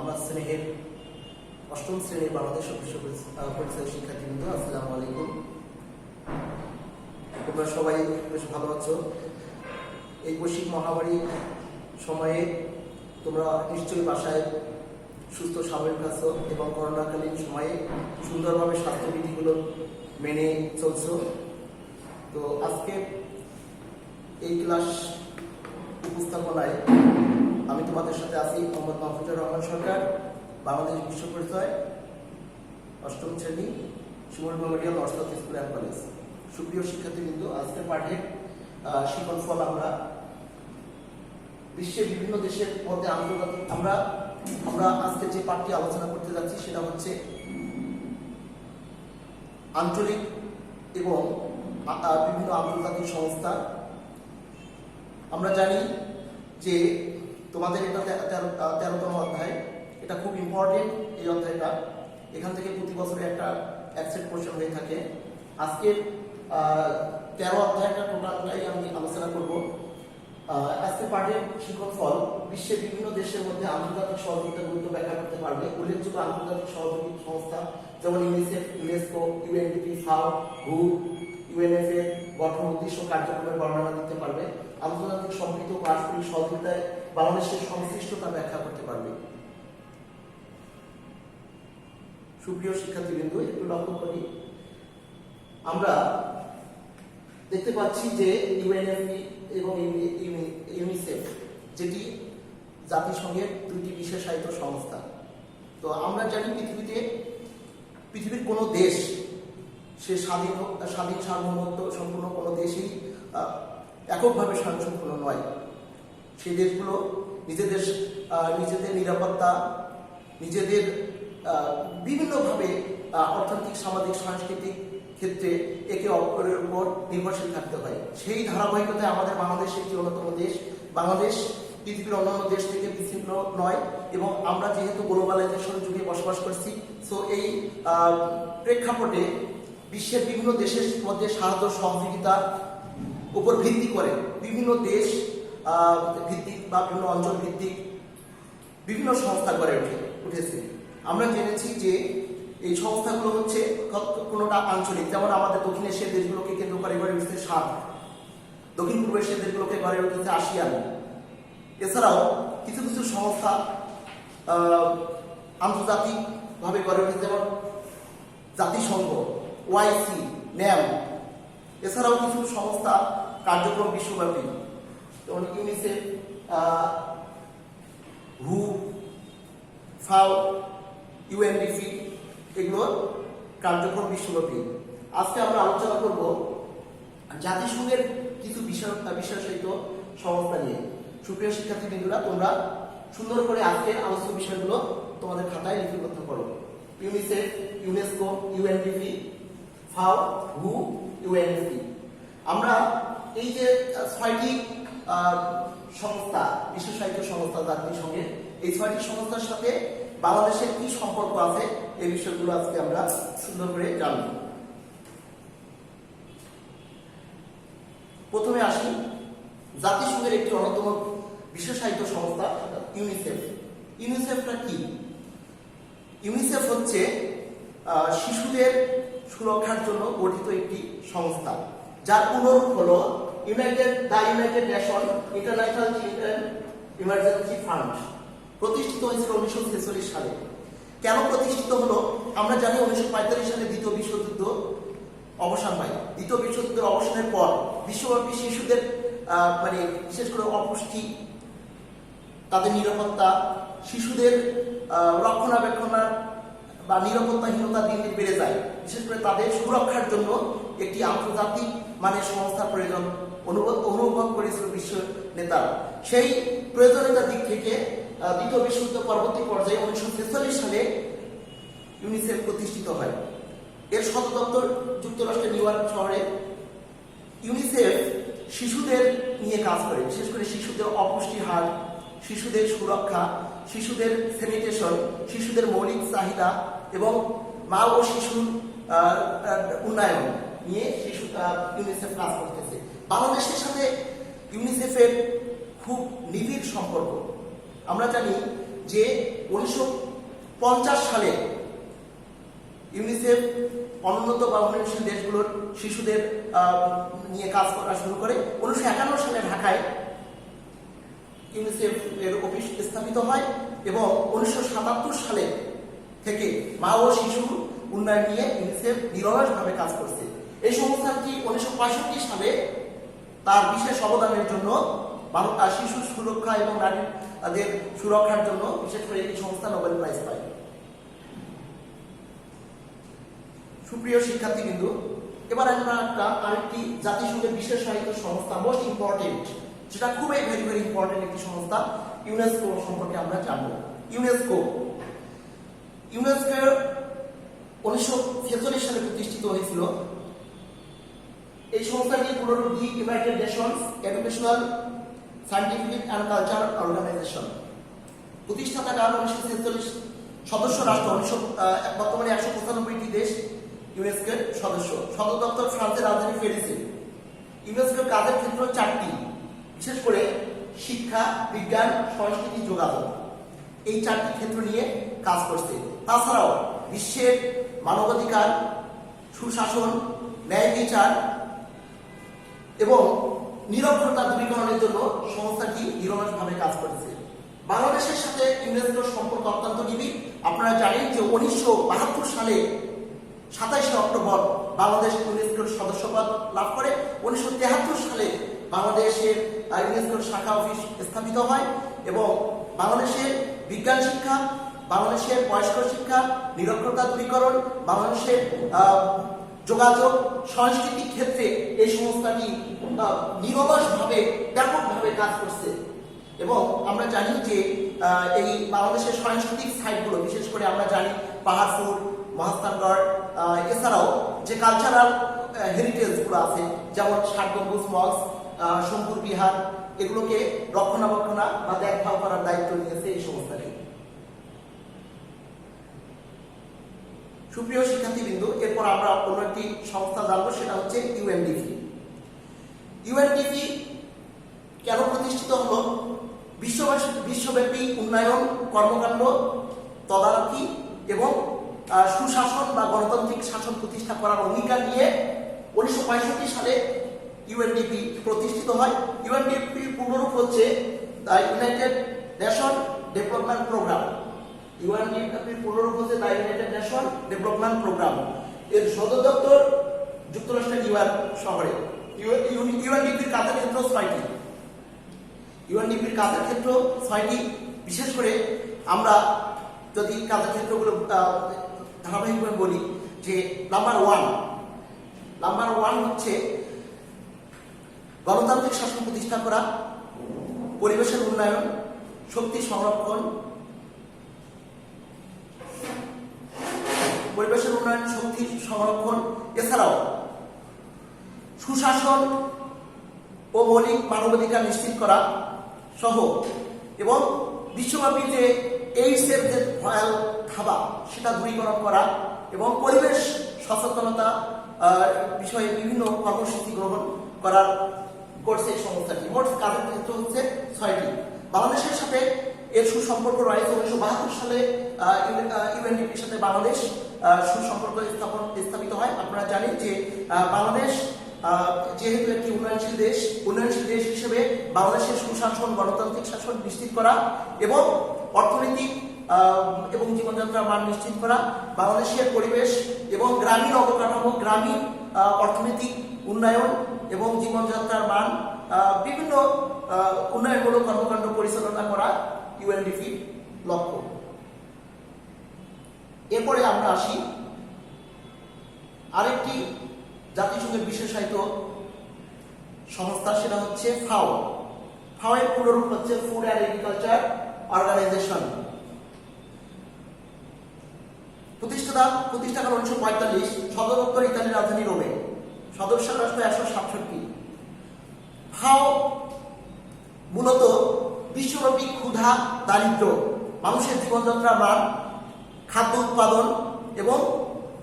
আমার স্নেহের অষ্টম শ্রেণীর বাংলাদেশ পরিচয় শিক্ষার্থীবৃন্দ, আসসালামু আলাইকুম। তোমরা সবাই বেশ ভালো আছো। এই বৈশ্বিক মহামারী সময়ে তোমরা নিশ্চয়ই বাসায় সুস্থ স্বাভাবিক আছো এবং করোনাকালীন সময়ে সুন্দরভাবে স্বাস্থ্যবিধিগুলো মেনে চলছো। তো আজকে এই ক্লাস উপস্থাপনায় আমি তোমাদের সাথে আছি মোহাম্মদ মাহফুজুর রহমান সরকার, বাংলাদেশ বিশ্ব পরিচয়, অষ্টম শ্রেণী, Shimul memorial north south school and college. সুপ্রিয় শিক্ষার্থীবৃন্দ, আজকের পাঠের শিখন ফল আমরা বিশ্বের বিভিন্ন দেশের মধ্যে আন্তর্জাতিক আমরা আজকে যে পাঠটি আলোচনা করতে যাচ্ছি সেটা হচ্ছে আঞ্চলিক এবং বিভিন্ন আন্তর্জাতিক সংস্থা। আমরা জানি যে তোমাদের এটা 13তম অধ্যায়, এটা খুব ইম্পর্টেন্ট। এই অধ্যায়টা এখান থেকে প্রতি বছরে একটা অ্যাকসেপ্ট কোশ্চেন হয়ে থাকে। আজকের 13 অধ্যায়টা টোটালটাই আমি আলোচনা করব। আজকে পাঠের শিখন ফল বিশ্বের বিভিন্ন দেশের মধ্যে আন্তর্জাতিক সহযোগিতার গুরুত্ব ব্যাখ্যা করতে পারবে। উল্লেখযোগ্য আন্তর্জাতিক সহযোগী সংস্থা যেমন ইউনিসেফ, ইউনেস্কো, ইউএনডিপি, ফাও, হু, ইউএনএফ এর গঠন, উদ্দেশ্য, কার্যক্রমের বর্ণনা দিতে পারবে। আন্তর্জাতিক সম্পৃক্ত পারস্পরিক সহযোগিতায় বাংলাদেশের সংশ্লিষ্টতা ব্যাখ্যা করতে পারবে। সুপ্রিয় শিক্ষার্থীবৃন্দ, একটু লক্ষ্য করি, আমরা দেখতে পাচ্ছি যে ইউএনএফপি এবং ইউনিসেফ যেটি জাতিসংঘের দুইটি বিশেষায়িত সংস্থা। তো আমরা জানি পৃথিবীর কোনো দেশ সে স্বাধীন সার্বভৌমত্ব সম্পূর্ণ কোনো দেশই এককভাবে স্বয়ংসম্পূর্ণ নয়। সেই দেশগুলো নিজেদের নিরাপত্তা, নিজেদের বিভিন্নভাবে অর্থনৈতিক, সামাজিক, সাংস্কৃতিক ক্ষেত্রে একে অপরের উপর নির্ভরশীল থাকতে হয়। সেই ধারাবাহিকতায় আমাদের বাংলাদেশ একটি অন্যতম দেশ। বাংলাদেশ পৃথিবীর অন্যান্য দেশ থেকে বিচ্ছিন্ন নয় এবং আমরা যেহেতু গ্লোবালাইজেশন যুগে বসবাস করছি, সো এই প্রেক্ষাপটে বিশ্বের বিভিন্ন দেশের মধ্যে সাহায্য সহযোগিতার উপর ভিত্তি করে বিভিন্ন দেশ ভিত্তিক বা বিভিন্ন অঞ্চল ভিত্তিক বিভিন্ন সংস্থা গড়ে উঠেছে। আমরা জেনেছি যে এই সংস্থাগুলো হচ্ছে কোনোটা আঞ্চলিক, যেমন আমাদের দক্ষিণ এশিয়ার দেশগুলোকে কেন্দ্র করে গড়ে উঠেছে সার্ক, দক্ষিণ পূর্ব এশিয়ার দেশগুলোকে গড়ে উঠেছে আসিয়ান। এছাড়াও কিছু কিছু সংস্থা আন্তর্জাতিকভাবে গড়ে উঠেছে, যেমন জাতিসংঘ, ওআইসি, ন্যাম। এছাড়াও কিছু সংস্থা কার্যক্রম বিশ্বব্যাপী, যেমন ইউনিসেফ, হু, ফাও, ইউএনডিপি, এগুলোর কার্যক্রম বিশ্বব্যাপী। আজকে আমরা আলোচনা করব জাতিসংঘের কিছু বিশেষায়িত সংস্থা নিয়ে। সুপ্রিয় শিক্ষার্থীবৃন্দরা, তোমরা সুন্দর করে আজকের আলোচ্য বিষয়গুলো তোমাদের খাতায় লিপিবদ্ধ করো। ইউনিসেফ, ইউনেস্কো, ইউএনডিপি, ফাও, হু, ইউএনএফপি। আমরা এই যে 6টি সংস্থা, বিশেষায়িত সংস্থা জাতিসংঘের, এই 6টি সংস্থার সাথে বাংলাদেশের কি সম্পর্ক আছে এই বিষয়গুলো আজকে আমরা সুন্দর করে জানব। প্রথমে আসি জাতিসংঘের একটি অন্যতম বিশেষায়িত সংস্থা ইউনিসেফ। ইউনিসেফটা কি? ইউনিসেফ হচ্ছে শিশুদের সুরক্ষার জন্য গঠিত একটি সংস্থা, যার পুনরূপ হলো United nation international children emergency fund. প্রতিষ্ঠিত হয়েছিল 1946 সালে। কেন প্রতিষ্ঠিত হলো? আমরা জানি 1945 সালে দ্বিতীয় বিশ্বযুদ্ধ অবসান পায়। দ্বিতীয় বিশ্বযুদ্ধের অবসানের পর বিশ্বব্যাপী শিশুদের বিশেষ করে অপুষ্টি, তাদের নিরাপত্তা, শিশুদের রক্ষণাবেক্ষণার বা নিরাপত্তাহীনতা দিন দিন বেড়ে যায়। বিশেষ করে তাদের সুরক্ষার জন্য একটি আন্তর্জাতিক মানের সংস্থার প্রয়োজন অনুভব করেছিল বিশ্ব নেতারা। সেই প্রয়োজনীয়তার দিক থেকে দ্বিতীয় বিশ্বযুদ্ধ পরবর্তী পর্যায়ে 1946 সালে ইউনিসেফ প্রতিষ্ঠিত হয়। এর সদর দপ্তর যুক্তরাষ্ট্রের নিউ ইয়র্ক শহরে। ইউনিসেফ শিশুদের নিয়ে কাজ করে, বিশেষ করে শিশুদের অপুষ্টির হার, শিশুদের সুরক্ষা, শিশুদের স্যানিটেশন, শিশুদের মৌলিক চাহিদা এবং মা ও শিশুর উন্নয়ন নিয়ে ইউনিসেফ কাজ করতেছে। বাংলাদেশের সাথে ইউনিসেফের খুব নিবিড় সম্পর্ক। আমরা জানি যে 1950 সালে ইউনিসেফ অনুন্নত বা উন্নয়নশীল দেশগুলোর শিশুদের নিয়ে কাজ করা শুরু করে। 1951 সালে ঢাকায় ইউনিসেফ এর অফিস স্থাপিত হয় এবং 1977 সালে থেকে মা ও শিশু উন্নয়ন নিয়ে ইউনিসেফ নিরলসভাবে কাজ করছে। এই সংস্থাটি 1965 সালে তার বিশেষ অবদানের জন্য শিশু সুরক্ষা এবং নারীদের সুরক্ষার জন্য বিশেষ করে এই সংস্থা নোবেল প্রাইজ পায়। সুপ্রিয় শিক্ষার্থীবৃন্দ, এবার আমরা আরেকটি জাতিসংঘের বিশেষায়িত সংস্থা, মোস্ট ইম্পর্টেন্ট, যেটা খুবই ভেরি ভেরি ইম্পর্টেন্ট একটি সংস্থা, ইউনেস্কো সম্পর্কে আমরা জানবো। ইউনেস্কো 1946 সালে প্রতিষ্ঠিত হয়েছিল। এই সংস্থাটি পুনরুদ্ধি United Nations Educational, Scientific and Cultural Organization. প্রতিষ্ঠাতা কাল 1946, সদস্য রাষ্ট্র বর্তমানে 195টি দেশ ইউনেস্কোর সদস্য। সদর দপ্তর ফ্রান্সের রাজধানী প্যারিসে। ইউনেস্কোর কাজের ক্ষেত্র 4টি, বিশেষ করে শিক্ষা, বিজ্ঞান, সংস্কৃতি, যোগাযোগ, এই 4টি ক্ষেত্র নিয়ে কাজ করছে। তাছাড়াও বিশ্বের মানবাধিকার, সুশাসন, ন্যায় বিচার এবং নিরক্ষরতা দূরীকরণের জন্য সংস্থাটি নিরলসভাবে কাজ করেছে। বাংলাদেশের সাথে ইউনেস্কোর সম্পর্ক অত্যন্ত নিবিড়। আপনারা জানেন যে 1972 সালে 27 অক্টোবর বাংলাদেশ ইউনেস্কোর সদস্যপদ লাভ করে। 1973 সালে বাংলাদেশের ইউনেস্কোর শাখা অফিস স্থাপিত হয় এবং বাংলাদেশের বিজ্ঞান শিক্ষা, বাংলাদেশের বয়স্ক শিক্ষা, নিরক্ষরতা দূরীকরণ, বাংলাদেশের যোগাযোগ, সাংস্কৃতিক ক্ষেত্রে এই সংস্থাটি নিরলসভাবে ব্যাপকভাবে কাজ করছে। এবং আমরা জানি যে এই বাংলাদেশের সাংস্কৃতিক সাইটগুলো, বিশেষ করে আমরা জানি পাহাড়পুর, মহাস্থানগড়, এছাড়াও যে কালচারাল হেরিটেজগুলো আছে, যেমন ষাট গম্বুজ মসজিদ, শঙ্কুর বিহার, এগুলোকে রক্ষণাবেক্ষণা বা দেখভাল করার দায়িত্ব নিয়েছে এই সংস্থাটি। সুপ্রিয় শিক্ষার্থীবৃন্দ, এরপর আমরা অন্য একটি সংস্থা জানবো, সেটা হচ্ছে ইউএনডিপি। ইউএনডিপি কেন প্রতিষ্ঠিত হলো? বিশ্বব্যাপী উন্নয়ন কর্মকাণ্ড তদারকি এবং সুশাসন বা গণতান্ত্রিক শাসন প্রতিষ্ঠা করার অঙ্গীকার নিয়ে 1965 সালে ইউএনডিপি প্রতিষ্ঠিত হয়। ইউএনডিপির পূর্ণরূপ হচ্ছে the United Nation Development Programme. ইউএনডিপির পূর্ণরূপ হচ্ছে the United Nation Development Programme. এর সদর দপ্তর যুক্তরাষ্ট্রের নিউ ইয়র্ক শহরে। ইউএনডিপির কাজের ক্ষেত্র 6টি। ইউএনডিপির কাজের ক্ষেত্র 6টি। বিশেষ করে আমরা যদি কাজের ক্ষেত্রগুলো ধারাবাহিকভাবে বলি, যে নাম্বার ওয়ান হচ্ছে গণতান্ত্রিক শাসন প্রতিষ্ঠা করা, পরিবেশের উন্নয়ন, শক্তি সংরক্ষণ, এছাড়াও সুশাসন ও মৌলিক মানবাধিকার নিশ্চিত করা সহ, এবং বিশ্বব্যাপী যে এইডসের যে ভয়াল থাবা সেটা দূরীকরণ করা এবং পরিবেশ সচেতনতা বিষয়ে বিভিন্ন কর্মসূচি গ্রহণ করার করছে এই সংস্থাটি। মোট কাজের ক্ষেত্র হচ্ছে 6টি। বাংলাদেশের সাথে এর সুসম্পর্ক রয়েছে। 1972 সালে ইউএনডিপির সাথে বাংলাদেশ সুসম্পর্ক স্থাপিত হয়। আপনারা জানেন যে বাংলাদেশ যেহেতু একটি উন্নয়নশীল দেশ হিসেবে বাংলাদেশের সুশাসন, গণতান্ত্রিক শাসন নিশ্চিত করা এবং অর্থনৈতিক এবং জীবনযাত্রার মান নিশ্চিত করা, বাংলাদেশের পরিবেশ এবং গ্রামীণ অবকাঠামো, গ্রামীণ অর্থনৈতিক উন্নয়ন এবং জীবনযাত্রার মান, বিভিন্ন উন্নয়নমূলক কর্মকাণ্ড পরিচালনা করা ইউএনডিপির লক্ষ্য। এরপরে আমরা আসি আরেকটি জাতিসংঘের বিশেষায়িত সংস্থা, সেটা হচ্ছে ফাও। ফাও এর পুরোরূপ হচ্ছে ফুড অ্যান্ড এগ্রিকালচার অর্গানাইজেশন। প্রতিষ্ঠা 1945, সদর দপ্তর ইতালির রাজধানী রোমে, সদস্য রাষ্ট্র 167। ফাও মূলত বিশ্বব্যাপী ক্ষুধা, দারিদ্র, মানুষের জীবনযাত্রার মান, খাদ্য উৎপাদন এবং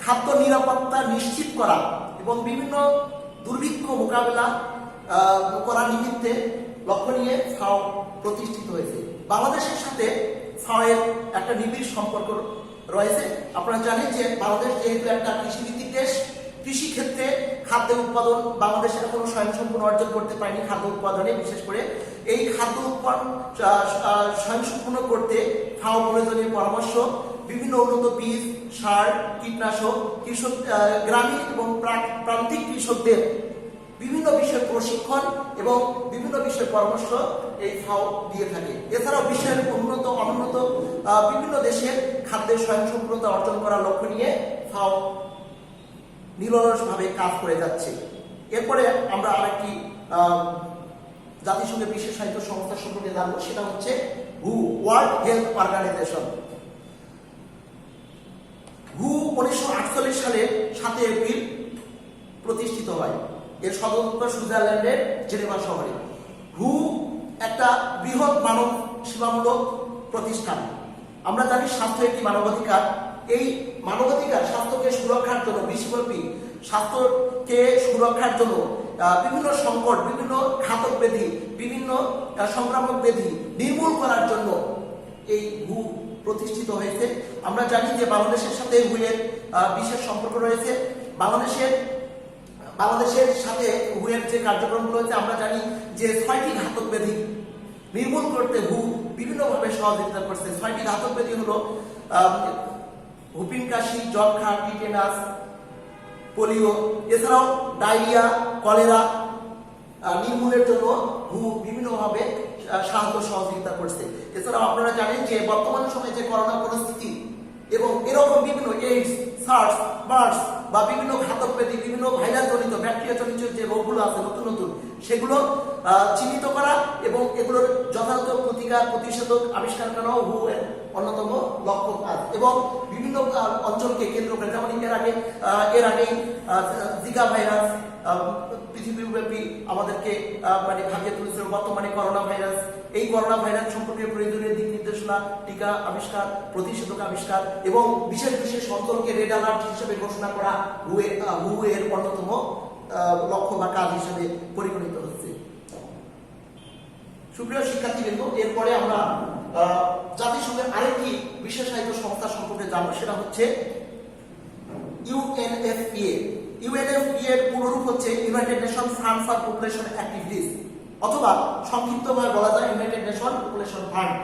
খাদ্য নিরাপত্তা নিশ্চিত করা এবং বিভিন্ন দুর্ভিক্ষ মোকাবেলা করার নিমিত্তে লক্ষ্য নিয়ে ফাও প্রতিষ্ঠিত হয়েছে। বাংলাদেশের সাথে ফাও এর একটা নিবিড় সম্পর্ক রয়েছে। আপনারা জানেন যে বাংলাদেশ যেহেতু একটা কৃষিভিত্তিক দেশ, কৃষি ক্ষেত্রে খাদ্য উৎপাদন বাংলাদেশ এখনো স্বয়ংসম্পূর্ণ অর্জন করতে পারেনি। খাদ্য উৎপাদনে বিশেষ করে এই খাদ্য উৎপাদন স্বয়ংসম্পূর্ণ করতে ফাও প্রয়োজনীয় পরামর্শ, বিভিন্ন উন্নত বীজ, সার, কীটনাশক, কৃষক গ্রামীণ এবং প্রান্তিক কৃষকদের বিভিন্ন বিষয়ে প্রশিক্ষণ এবং বিভিন্ন বিষয়ে পরামর্শ এই ফাও দিয়ে থাকে। এছাড়াও বিশ্বের উন্নত অনুন্নত বিভিন্ন দেশের খাদ্যের স্বয়ংসম্পূর্ণতা অর্জন করার লক্ষ্য নিয়ে ফাও নিরলসভাবে কাজ করে যাচ্ছে। এরপরে আমরা আরেকটি জাতিসংঘের বিশেষায়িত সংস্থা সম্পর্কে জানবো, সেটা হচ্ছে হু, ওয়ার্ল্ড হেলথ অর্গানাইজেশন। হু 1948 সালের 7 এপ্রিল প্রতিষ্ঠিত হয়। এর সদর দপ্তর সুইজারল্যান্ডের জেনেভা শহরে। হু একটা বৃহৎ মানব সেবামূলক প্রতিষ্ঠান। আমরা জানি স্বাস্থ্য একটি মানবাধিকার। এই মানবাধিকার স্বাস্থ্যকে সুরক্ষার জন্য, বিশ্বব্যাপী স্বাস্থ্যকে সুরক্ষার জন্য বিভিন্ন সংকট, বিভিন্ন ঘাতক ব্যাধি, বিভিন্ন সংক্রামক ব্যাধি নির্মূল করার জন্য এই হু প্রতিষ্ঠিত হয়েছে। আমরা জানি যে বাংলাদেশের সাথে হু এর বিশেষ সম্পর্ক রয়েছে। বাংলাদেশের সাথে হু এর যে কার্যক্রমগুলো হয়েছে, আমরা জানি যে 6টি ঘাতক ব্যাধি নির্মূল করতে হু বিভিন্নভাবে সহযোগিতা করছে। 6টি ঘাতক ব্যাধি হলো হুপিং কাশি, যক্ষ্মা, টিটেনাস, পোলিও, এছাড়াও ডায়রিয়া, কলেরা নির্মূলের জন্য হু বিভিন্নভাবে সাহায্য সহযোগিতা করছে। এছাড়াও আপনারা জানেন যে বর্তমান সময়ে যে করোনা পরিস্থিতি এবং এরকম বিভিন্ন এইডস, সার্স, বার্স বা বিভিন্ন ঘাতক ব্যাধি, বিভিন্ন ভাইরাস জনিত, ব্যাকটেরিয়া জনিত যে রোগগুলো আছে নতুন নতুন, সেগুলো চিহ্নিত করা এবং এগুলোর যথাযথ প্রতিকার, প্রতিষেধক আবিষ্কার করাও হু এর অন্যতম লক্ষ্য কাজ। এবং বিভিন্ন অঞ্চলকে কেন্দ্র করে, যেমন এর আগেই জিকা ভাইরাস পৃথিবীব্যাপী আমাদেরকে ভাবিয়ে তুলেছিল। বর্তমানে করোনা ভাইরাস, এই করোনা ভাইরাস সম্পর্কে প্রয়োজনীয় দিক নির্দেশনা, টিকা আবিষ্কার, প্রতিষেধক আবিষ্কার এবং বিশেষ বিশেষ অঞ্চলকে রেড অ্যালার্ট হিসেবে ঘোষণা করা হু এর অন্যতম লক্ষ্য বা কাজ হিসেবে পরিগণিত হচ্ছে। সুপ্রিয় শিক্ষার্থীবৃন্দ, এরপরে আমরা জাতিসংঘের আরেকটি বিশেষায়িত সংস্থা সম্পর্কে জানবো, সেটা হচ্ছে ইউএনএফপিএ। ইউএনএফপিএ এর পুরো হচ্ছে United nation fund for population activities, অথবা সংক্ষিপ্তভাবে বলা যায় ইউনাইটেড নেশন পপুলেশন ফান্ড।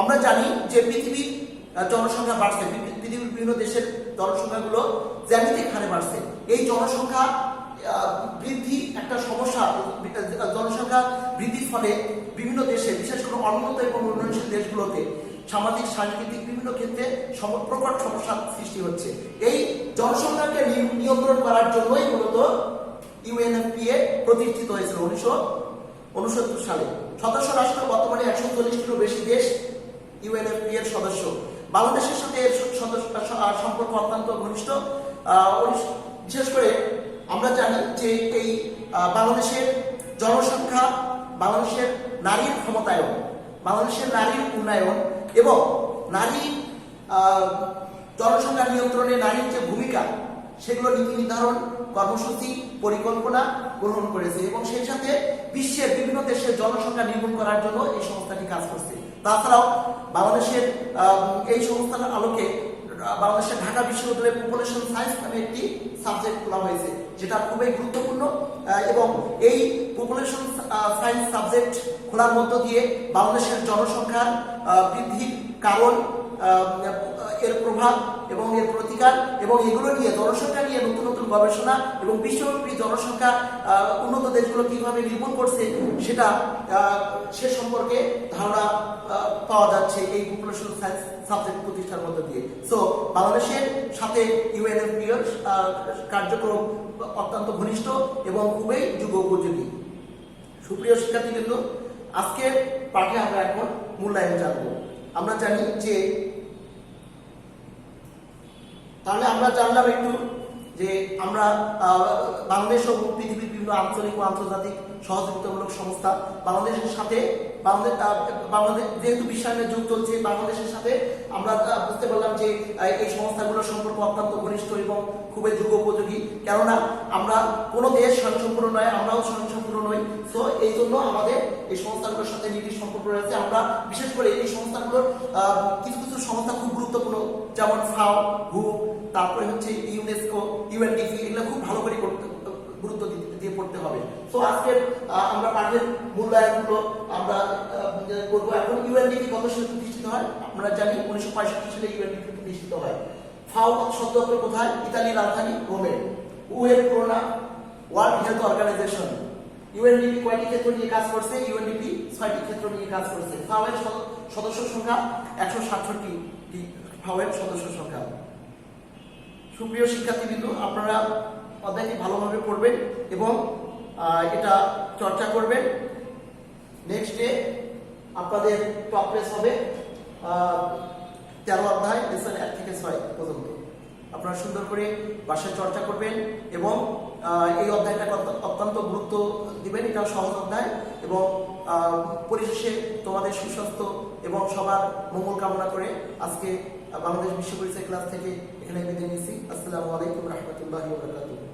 আমরা জানি যে পৃথিবীর জনসংখ্যা বাড়ছে, পৃথিবীর বিভিন্ন দেশের জনসংখ্যাগুলো জ্যামিতিক হারে বাড়ছে। এই জনসংখ্যা বৃদ্ধি একটা সমস্যা। জনসংখ্যা বৃদ্ধির ফলে বিভিন্ন দেশে, বিশেষ করে অনুন্নত এবং উন্নয়নশীল দেশগুলোতে সামাজিক, সাংস্কৃতিক বিভিন্ন ক্ষেত্রে প্রকট সমস্যার সৃষ্টি হচ্ছে। এই জনসংখ্যাকে নিয়ন্ত্রণ করার জন্যই মূলত ইউএনএফপিএ প্রতিষ্ঠিত হয়েছিল 1969 সালে। সদস্য রাষ্ট্র বর্তমানে 140টিরও বেশি দেশ ইউএনএফপিএ এর সদস্য। বাংলাদেশের সাথে এর সম্পর্ক অত্যন্ত ঘনিষ্ঠ। বিশেষ করে আমরা জানি যে এই বাংলাদেশের জনসংখ্যা, বাংলাদেশের নারীর ক্ষমতায়ন, বাংলাদেশের নারীর উন্নয়ন এবং নারী জনসংখ্যা নিয়ন্ত্রণে নারীর যে ভূমিকা, সেগুলো নীতি নির্ধারণ, কর্মসূচি, পরিকল্পনা গ্রহণ করেছে এবং সেই সাথে বিশ্বের বিভিন্ন দেশের জনসংখ্যা নির্মূল করার জন্য এই সংস্থাটি কাজ করছে। তাছাড়াও বাংলাদেশের এই সংস্থার আলোকে বাংলাদেশের ঢাকা বিশ্ববিদ্যালয়ে পপুলেশন সায়েন্স নামে একটি সাবজেক্ট খোলা হয়েছে, যেটা খুবই গুরুত্বপূর্ণ। এবং এই পপুলেশন সায়েন্স সাবজেক্ট খোলার মধ্য দিয়ে বাংলাদেশের জনসংখ্যার বৃদ্ধির কারণ, এর প্রভাব এবং এর প্রতিকার এবং এগুলো নিয়ে, জনসংখ্যা নিয়ে নতুন নতুন গবেষণা এবং বিশ্বব্যাপী জনসংখ্যা উন্নত দেশগুলো কিভাবে নির্মূল করছে সেটা সে সম্পর্কে ধারণা পাওয়া যাচ্ছে এই পপুলেশন সায়েন্স সাবজেক্ট প্রতিষ্ঠার মধ্য দিয়ে। সো বাংলাদেশের সাথে ইউএনএফপিএ কার্যক্রম অত্যন্ত ঘনিষ্ঠ এবং খুবই যুগ উপযোগী। সুপ্রিয় শিক্ষার্থীবৃন্দ, আজকের পাঠে আমরা এখন মূল্যায়ন জানবো। আমরা জানি যে, তাহলে আমরা জানলাম একটু যে যে আমরা বাংলাদেশ ও পৃথিবীর বিভিন্ন আঞ্চলিক ও আন্তর্জাতিক সহযোগিতামূলক সংস্থা বাংলাদেশের সাথে বাংলাদেশ যেহেতু বিশ্বায়নের যুগ চলছে, বাংলাদেশের সাথে আমরা বুঝতে পারলাম যে এই সংস্থাগুলোর সম্পর্ক অত্যন্ত ঘনিষ্ঠ এবং খুবই যুগোপযোগী। কেননা আমরা কোনো দেশ স্বয়ংসম্পূর্ণ নয়, আমরাও স্বয়ংসম্পূর্ণ নই। সো এই জন্য আমাদের এই সংস্থাগুলোর সাথে নিবিড় সম্পর্ক রয়েছে। আমরা বিশেষ করে এই সংস্থাগুলোর কিছু কিছু সংস্থা খুব গুরুত্বপূর্ণ, যেমন ফাও, হু, তারপরে হচ্ছে ইউনেস্কো, ইউএনডিপি, এগুলো খুব ভালো করে গুরুত্ব দিয়ে পড়তে হবে। তো আজকের আমরা পাঠের মূল্যায়নগুলো আমরা করবো। এখন ইউএনডিপি কত সালে প্রতিষ্ঠিত হয়? আমরা জানি 1965 সালে ইউএনডিপি প্রতিষ্ঠিত হয়। ফাও শব্দ কোথায়? ইতালির রাজধানী রোমে। উ এর পুরো নাম ওয়ার্ল্ড হেলথ অর্গানাইজেশন। ইউএনডিপি কয়টি ক্ষেত্র নিয়ে কাজ করছে? ইউএনডিপি 6টি ক্ষেত্র নিয়ে কাজ করছে। ফাও এর সদস্য সংখ্যা 167টি। ফাও এর সদস্য সংখ্যা। সুপ্রিয় শিক্ষার্থীবৃন্দ, আপনারা অধ্যায়টি ভালোভাবে পড়বেন এবং এটা চর্চা করবেন। নেক্সট ডে আপনাদের টপ প্লেস হবে 13 অধ্যায় লেসন 1 থেকে 6 পর্যন্ত। আপনারা সুন্দর করে বাসায় চর্চা করবেন এবং এই অধ্যায়টা অত্যন্ত গুরুত্ব দিবেন। এটা সহজ অধ্যায় এবং পরিশেষে তোমাদের সুস্বাস্থ্য এবং সবার মঙ্গল কামনা করে আজকে বাংলাদেশ বিশ্ব পরিচয় ক্লাস থেকে এখানে বিদায় নিচ্ছি। আসসালামু আলাইকুম রহমতুল্লাহি ওয়া বারাকাতুহু।